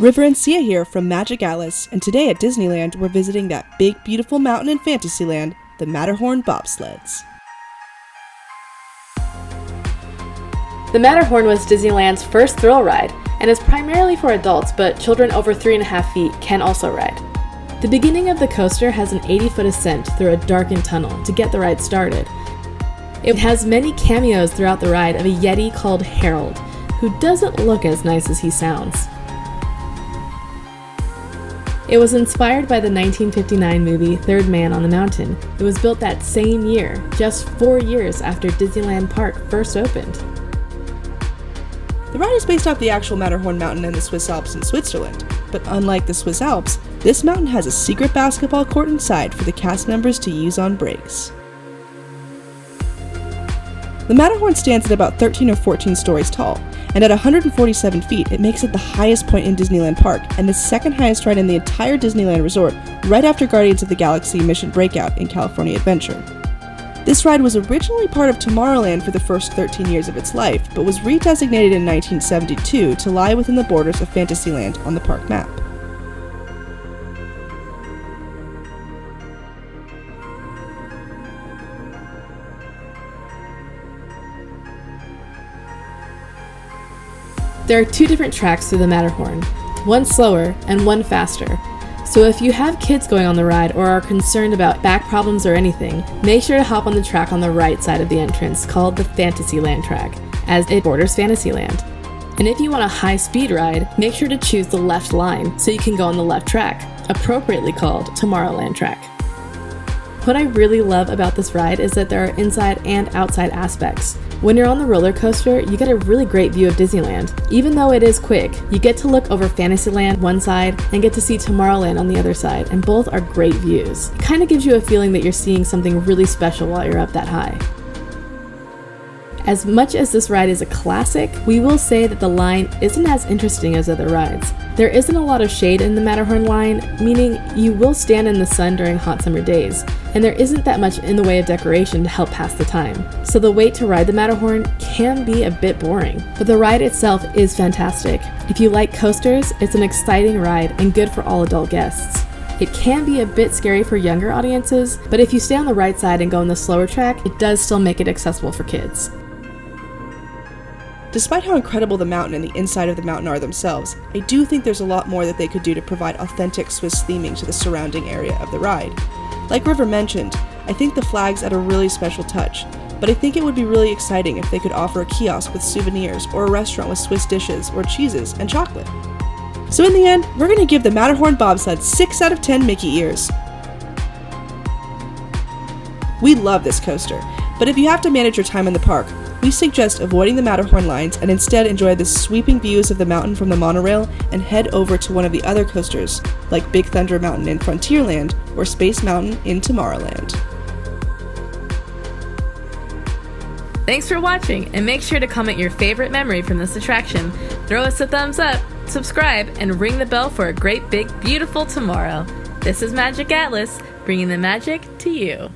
River and Sia here from Magiq Atlas, and today at Disneyland we're visiting that big beautiful mountain in Fantasyland, the Matterhorn Bobsleds. The Matterhorn was Disneyland's first thrill ride, and is primarily for adults, but children over 3.5 feet can also ride. The beginning of the coaster has an 80-foot ascent through a darkened tunnel to get the ride started. It has many cameos throughout the ride of a Yeti called Harold, who doesn't look as nice as he sounds. It was inspired by the 1959 movie Third Man on the Mountain. It was built that same year, just 4 years after Disneyland Park first opened. The ride is based off the actual Matterhorn Mountain in the Swiss Alps in Switzerland, but unlike the Swiss Alps, this mountain has a secret basketball court inside for the cast members to use on breaks. The Matterhorn stands at about 13 or 14 stories tall, and at 147 feet it makes it the highest point in Disneyland Park and the second highest ride in the entire Disneyland resort, right after Guardians of the Galaxy Mission Breakout in California Adventure. This ride was originally part of Tomorrowland for the first 13 years of its life, but was redesignated in 1972 to lie within the borders of Fantasyland on the park map. There are 2 different tracks through the Matterhorn, one slower and one faster. So if you have kids going on the ride or are concerned about back problems or anything, make sure to hop on the track on the right side of the entrance called the Fantasyland Track, as it borders Fantasyland. And if you want a high-speed ride, make sure to choose the left line so you can go on the left track, appropriately called Tomorrowland Track. What I really love about this ride is that there are inside and outside aspects. When you're on the roller coaster, you get a really great view of Disneyland. Even though it is quick, you get to look over Fantasyland one side and get to see Tomorrowland on the other side, and both are great views. It kind of gives you a feeling that you're seeing something really special while you're up that high. As much as this ride is a classic, we will say that the line isn't as interesting as other rides. There isn't a lot of shade in the Matterhorn line, meaning you will stand in the sun during hot summer days, and there isn't that much in the way of decoration to help pass the time. So the wait to ride the Matterhorn can be a bit boring, but the ride itself is fantastic. If you like coasters, it's an exciting ride and good for all adult guests. It can be a bit scary for younger audiences, but if you stay on the right side and go on the slower track, it does still make it accessible for kids. Despite how incredible the mountain and the inside of the mountain are themselves, I do think there's a lot more that they could do to provide authentic Swiss theming to the surrounding area of the ride. Like River mentioned, I think the flags add a really special touch, but I think it would be really exciting if they could offer a kiosk with souvenirs or a restaurant with Swiss dishes or cheeses and chocolate. So in the end, we're going to give the Matterhorn Bobsled 6 out of 10 Mickey ears. We love this coaster, but if you have to manage your time in the park, we suggest avoiding the Matterhorn lines and instead enjoy the sweeping views of the mountain from the monorail and head over to one of the other coasters, like Big Thunder Mountain in Frontierland or Space Mountain in Tomorrowland. Thanks for watching, and make sure to comment your favorite memory from this attraction. Throw us a thumbs up, subscribe, and ring the bell for a great big beautiful tomorrow. This is Magiq Atlas, bringing the magic to you.